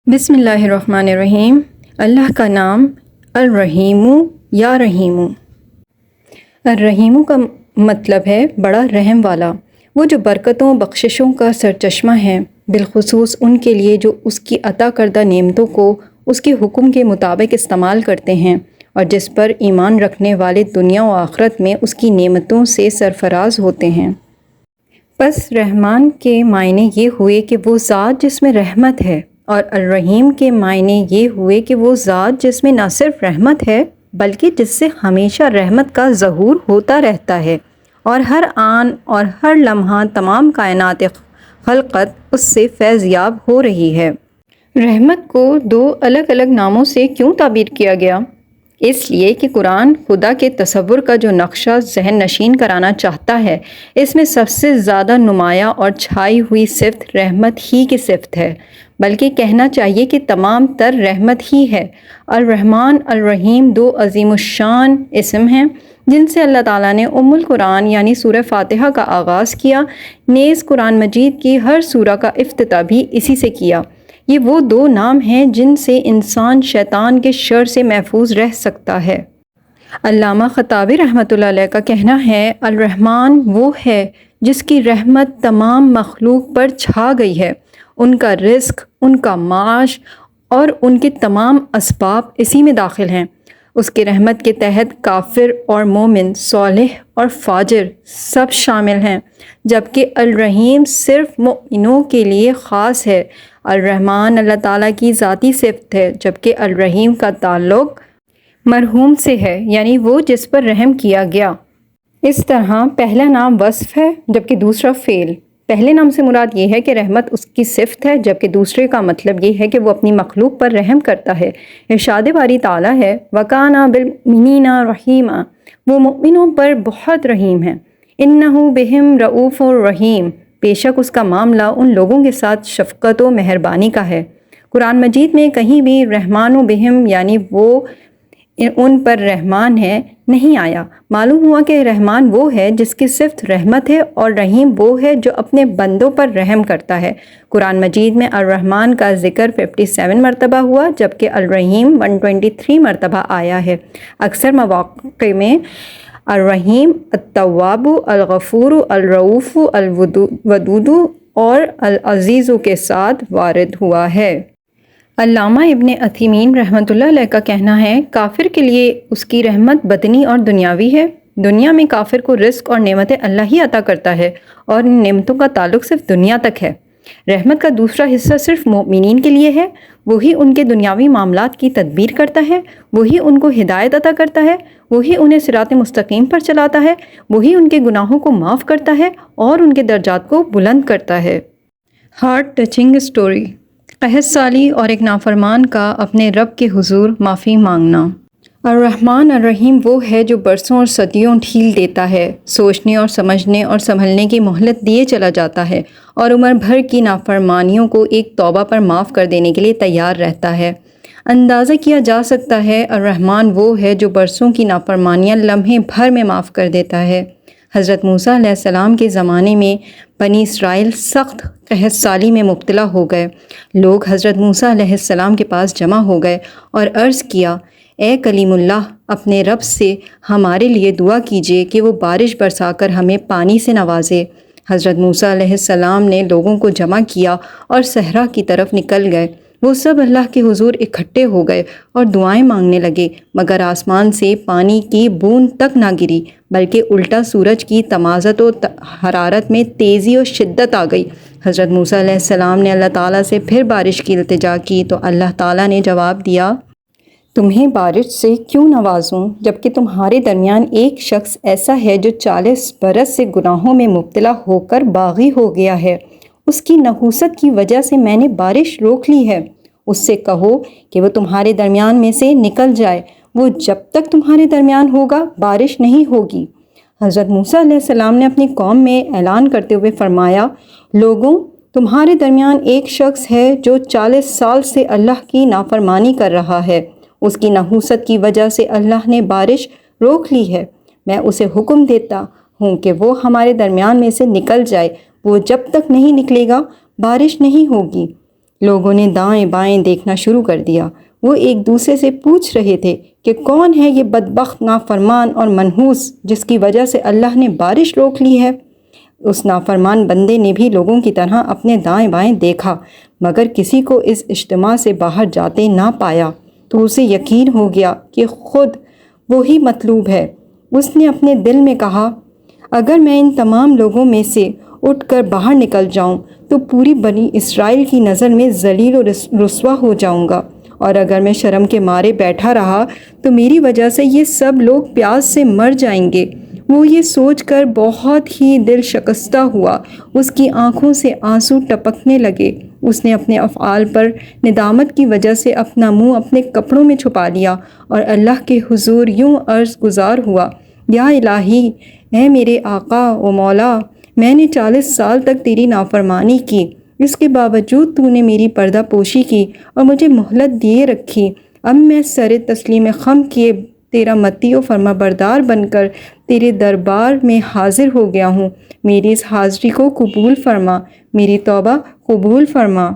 بسم اللہ الرحمن الرحیم۔ اللہ کا نام الرحیم یا رحیم۔ الرحیم کا مطلب ہے بڑا رحم والا، وہ جو برکتوں بخششوں کا سرچشمہ ہے، بالخصوص ان کے لیے جو اس کی عطا کردہ نعمتوں کو اس کے حکم کے مطابق استعمال کرتے ہیں، اور جس پر ایمان رکھنے والے دنیا و آخرت میں اس کی نعمتوں سے سرفراز ہوتے ہیں۔ پس رحمان کے معنی یہ ہوئے کہ وہ ذات جس میں رحمت ہے، اور الرحیم کے معنی یہ ہوئے کہ وہ ذات جس میں نہ صرف رحمت ہے بلکہ جس سے ہمیشہ رحمت کا ظہور ہوتا رہتا ہے، اور ہر آن اور ہر لمحہ تمام کائنات خلقت اس سے فیض یاب ہو رہی ہے۔ رحمت کو دو الگ الگ ناموں سے کیوں تعبیر کیا گیا؟ اس لیے کہ قرآن خدا کے تصور کا جو نقشہ ذہن نشین کرانا چاہتا ہے، اس میں سب سے زیادہ نمایاں اور چھائی ہوئی صفت رحمت ہی کی صفت ہے، بلکہ کہنا چاہیے کہ تمام تر رحمت ہی ہے۔ الرحمن الرحیم دو عظیم الشان اسم ہیں جن سے اللہ تعالیٰ نے القرآن یعنی سورہ فاتحہ کا آغاز کیا، نیز قرآن مجید کی ہر سورہ کا افتتاح بھی اسی سے کیا۔ یہ وہ دو نام ہیں جن سے انسان شیطان کے شر سے محفوظ رہ سکتا ہے۔ علامہ خطابی رحمۃ اللہ علیہ کا کہنا ہے، الرحمن وہ ہے جس کی رحمت تمام مخلوق پر چھا گئی ہے، ان کا رزق، ان کا معاش اور ان کے تمام اسباب اسی میں داخل ہیں۔ اس کی رحمت کے تحت کافر اور مومن، صالح اور فاجر سب شامل ہیں، جبکہ الرحیم صرف مومنوں کے لیے خاص ہے۔ الرحمن اللہ تعالیٰ کی ذاتی صفت ہے، جبکہ الرحیم کا تعلق مرحوم سے ہے، یعنی وہ جس پر رحم کیا گیا۔ اس طرح پہلا نام وصف ہے جبکہ دوسرا فعل۔ پہلے نام سے مراد یہ ہے کہ رحمت اس کی صفت ہے، جبکہ دوسرے کا مطلب یہ ہے کہ وہ اپنی مخلوق پر رحم کرتا ہے۔ ارشاد باری تعالیٰ ہے، وَكَانَ بِالْمُؤْمِنِينَ رَحِيمًا، وہ مؤمنوں پر بہت رحیم ہے۔ إِنَّهُ بِهِمْ رَءُوفٌ رَحِيمٌ، بے شک اس کا معاملہ ان لوگوں کے ساتھ شفقت و مہربانی کا ہے۔ قرآن مجید میں کہیں بھی رحمان و بہم یعنی وہ ان پر رحمان ہے نہیں آیا۔ معلوم ہوا کہ رحمان وہ ہے جس کی صفت رحمت ہے، اور رحیم وہ ہے جو اپنے بندوں پر رحم کرتا ہے۔ قرآن مجید میں الرحمن کا ذکر 57 مرتبہ ہوا، جبکہ الرحیم 123 مرتبہ آیا ہے۔ اکثر مواقع میں الرحیم التواب، الغفور، الرؤوف، الودود اور العزیز کے ساتھ وارد ہوا ہے۔ علامہ ابن عثیمین رحمۃ اللہ علیہ کا کہنا ہے، کافر کے لیے اس کی رحمت بدنی اور دنیاوی ہے۔ دنیا میں کافر کو رزق اور نعمتیں اللہ ہی عطا کرتا ہے، اور ان نعمتوں کا تعلق صرف دنیا تک ہے۔ رحمت کا دوسرا حصہ صرف مومنین کے لیے ہے، وہی ان کے دنیاوی معاملات کی تدبیر کرتا ہے، وہی ان کو ہدایت عطا کرتا ہے، وہی انہیں صراط مستقیم پر چلاتا ہے، وہی ان کے گناہوں کو معاف کرتا ہے اور ان کے درجات کو بلند کرتا ہے۔ ہارٹ ٹچنگ سٹوری، قحط سالی اور ایک نافرمان کا اپنے رب کے حضور معافی مانگنا۔ الرحمن الرحیم وہ ہے جو برسوں اور صدیوں ڈھیل دیتا ہے، سوچنے اور سمجھنے اور سنبھلنے کی مہلت دیے چلا جاتا ہے، اور عمر بھر کی نافرمانیوں کو ایک توبہ پر معاف کر دینے کے لیے تیار رہتا ہے۔ اندازہ کیا جا سکتا ہے الرحمن وہ ہے جو برسوں کی نافرمانیاں لمحے بھر میں معاف کر دیتا ہے۔ حضرت موسیٰ علیہ السلام کے زمانے میں بنی اسرائیل سخت قحط سالی میں مبتلا ہو گئے۔ لوگ حضرت موسیٰ علیہ السلام کے پاس جمع ہو گئے اور عرض کیا، اے کلیم اللہ، اپنے رب سے ہمارے لیے دعا کیجیے کہ وہ بارش برسا کر ہمیں پانی سے نوازے۔ حضرت موسیٰ علیہ السلام نے لوگوں کو جمع کیا اور صحرا کی طرف نکل گئے۔ وہ سب اللہ کے حضور اکٹھے ہو گئے اور دعائیں مانگنے لگے، مگر آسمان سے پانی کی بوند تک نہ گری، بلکہ الٹا سورج کی تمازت و حرارت میں تیزی و شدت آ گئی۔ حضرت موسیٰ علیہ السلام نے اللہ تعالیٰ سے پھر بارش کی التجا کی تو اللہ تعالیٰ نے جواب دیا، تمہیں بارش سے کیوں نوازوں جبکہ تمہارے درمیان ایک شخص ایسا ہے جو 40 برس سے گناہوں میں مبتلا ہو کر باغی ہو گیا ہے۔ اس کی نحوست کی وجہ سے میں نے بارش روک لی ہے۔ اس سے کہو کہ وہ تمہارے درمیان میں سے نکل جائے، وہ جب تک تمہارے درمیان ہوگا بارش نہیں ہوگی۔ حضرت موسیٰ علیہ السلام نے اپنی قوم میں اعلان کرتے ہوئے فرمایا، لوگوں، تمہارے درمیان ایک شخص ہے جو 40 سال سے اللہ کی نافرمانی کر رہا ہے۔ اس کی نحوست کی وجہ سے اللہ نے بارش روک لی ہے۔ میں اسے حکم دیتا ہوں کہ وہ ہمارے درمیان میں سے نکل جائے، وہ جب تک نہیں نکلے گا بارش نہیں ہوگی۔ لوگوں نے دائیں بائیں دیکھنا شروع کر دیا۔ وہ ایک دوسرے سے پوچھ رہے تھے کہ کون ہے یہ بدبخت نافرمان اور منحوس جس کی وجہ سے اللہ نے بارش روک لی ہے۔ اس نافرمان بندے نے بھی لوگوں کی طرح اپنے دائیں بائیں دیکھا، مگر کسی کو اس اجتماع سے باہر جاتے نہ پایا، تو اسے یقین ہو گیا کہ خود وہی مطلوب ہے۔ اس نے اپنے دل میں کہا، اگر میں ان تمام لوگوں میں سے اٹھ کر باہر نکل جاؤں تو پوری بنی اسرائیل کی نظر میں ذلیل و رسوا ہو جاؤں گا، اور اگر میں شرم کے مارے بیٹھا رہا تو میری وجہ سے یہ سب لوگ پیاس سے مر جائیں گے۔ وہ یہ سوچ کر بہت ہی دل شکستہ ہوا، اس کی آنکھوں سے آنسو ٹپکنے لگے۔ اس نے اپنے افعال پر ندامت کی وجہ سے اپنا منہ اپنے کپڑوں میں چھپا لیا اور اللہ کے حضور یوں عرض گزار ہوا، یا الہی، اے میرے آقا و مولا، میں نے 40 سال تک تیری نافرمانی کی، اس کے باوجود تو نے میری پردہ پوشی کی اور مجھے مہلت دیے رکھی۔ اب میں سر تسلیم خم کیے تیرا مطیع و فرما بردار بن کر تیرے دربار میں حاضر ہو گیا ہوں، میری اس حاضری کو قبول فرما، میری توبہ قبول فرما۔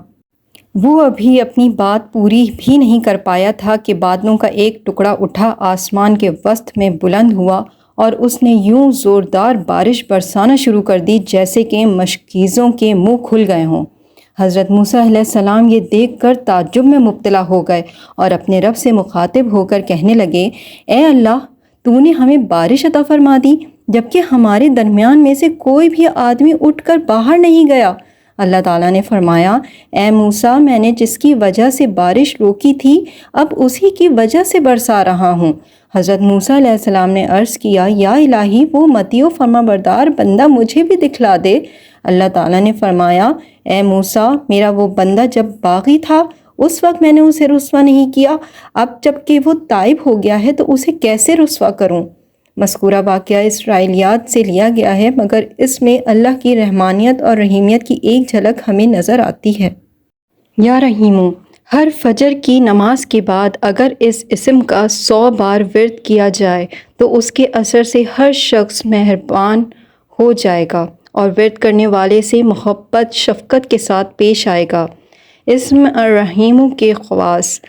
وہ ابھی اپنی بات پوری بھی نہیں کر پایا تھا کہ بادلوں کا ایک ٹکڑا اٹھا آسمان کے وسط میں بلند ہوا اور اس نے یوں زوردار بارش برسانا شروع کر دی جیسے کہ مشکیزوں کے منہ کھل گئے ہوں۔ حضرت موسیٰ علیہ السلام یہ دیکھ کر تعجب میں مبتلا ہو گئے اور اپنے رب سے مخاطب ہو کر کہنے لگے، اے اللہ، تو نے ہمیں بارش عطا فرما دی جبکہ ہمارے درمیان میں سے کوئی بھی آدمی اٹھ کر باہر نہیں گیا۔ اللہ تعالیٰ نے فرمایا، اے موسیٰ، میں نے جس کی وجہ سے بارش روکی تھی اب اسی کی وجہ سے برسا رہا ہوں۔ حضرت موسیٰ علیہ السلام نے عرض کیا، یا الہی، وہ مطیع و فرما بردار بندہ مجھے بھی دکھلا دے۔ اللہ تعالیٰ نے فرمایا، اے موسیٰ، میرا وہ بندہ جب باغی تھا اس وقت میں نے اسے رسوا نہیں کیا، اب جب کہ وہ تائب ہو گیا ہے تو اسے کیسے رسوا کروں؟ مذکورہ واقعہ اسرائیلیات سے لیا گیا ہے، مگر اس میں اللہ کی رحمانیت اور رحیمیت کی ایک جھلک ہمیں نظر آتی ہے۔ یا رحیمو، ہر فجر کی نماز کے بعد اگر اس اسم کا 100 بار ورد کیا جائے تو اس کے اثر سے ہر شخص مہربان ہو جائے گا اور ورد کرنے والے سے محبت شفقت کے ساتھ پیش آئے گا۔ اسم الرحیم کے خواص: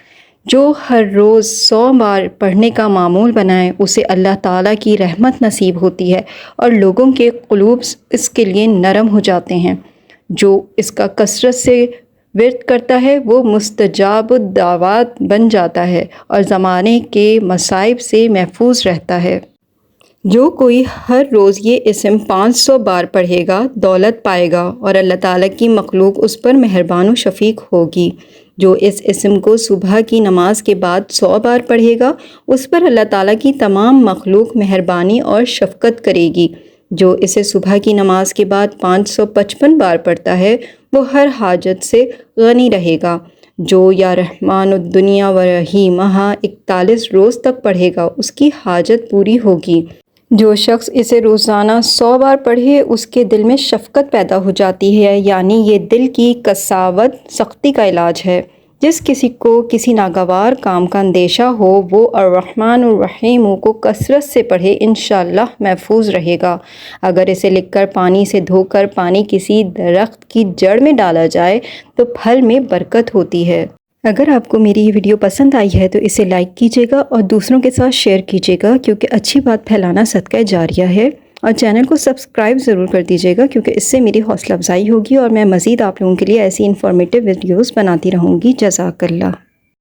جو ہر روز 100 بار پڑھنے کا معمول بنائے اسے اللہ تعالیٰ کی رحمت نصیب ہوتی ہے اور لوگوں کے قلوب اس کے لیے نرم ہو جاتے ہیں۔ جو اس کا کثرت سے ورد کرتا ہے وہ مستجاب الدعوات بن جاتا ہے اور زمانے کے مصائب سے محفوظ رہتا ہے۔ جو کوئی ہر روز یہ اسم 500 بار پڑھے گا دولت پائے گا اور اللہ تعالیٰ کی مخلوق اس پر مہربان و شفیق ہوگی۔ جو اس اسم کو صبح کی نماز کے بعد 100 بار پڑھے گا اس پر اللہ تعالیٰ کی تمام مخلوق مہربانی اور شفقت کرے گی۔ جو اسے صبح کی نماز کے بعد 555 بار پڑھتا ہے وہ ہر حاجت سے غنی رہے گا۔ جو یا رحمان الدنیا و رحیمہا 41 روز تک پڑھے گا اس کی حاجت پوری ہوگی۔ جو شخص اسے روزانہ 100 بار پڑھے اس کے دل میں شفقت پیدا ہو جاتی ہے، یعنی یہ دل کی قساوت سختی کا علاج ہے۔ جس کسی کو کسی ناگوار کام کا اندیشہ ہو وہ الرحمن الرحیم کو کثرت سے پڑھے، انشاءاللہ محفوظ رہے گا۔ اگر اسے لکھ کر پانی سے دھو کر پانی کسی درخت کی جڑ میں ڈالا جائے تو پھل میں برکت ہوتی ہے۔ اگر آپ کو میری یہ ویڈیو پسند آئی ہے تو اسے لائک کیجیے گا اور دوسروں کے ساتھ شیئر کیجیے گا، کیونکہ اچھی بات پھیلانا صدقہ جاریہ ہے۔ اور چینل کو سبسکرائب ضرور کر دیجیے گا کیونکہ اس سے میری حوصلہ افزائی ہوگی اور میں مزید آپ لوگوں کے لیے ایسی انفارمیٹیو ویڈیوز بناتی رہوں گی۔ جزاک اللہ۔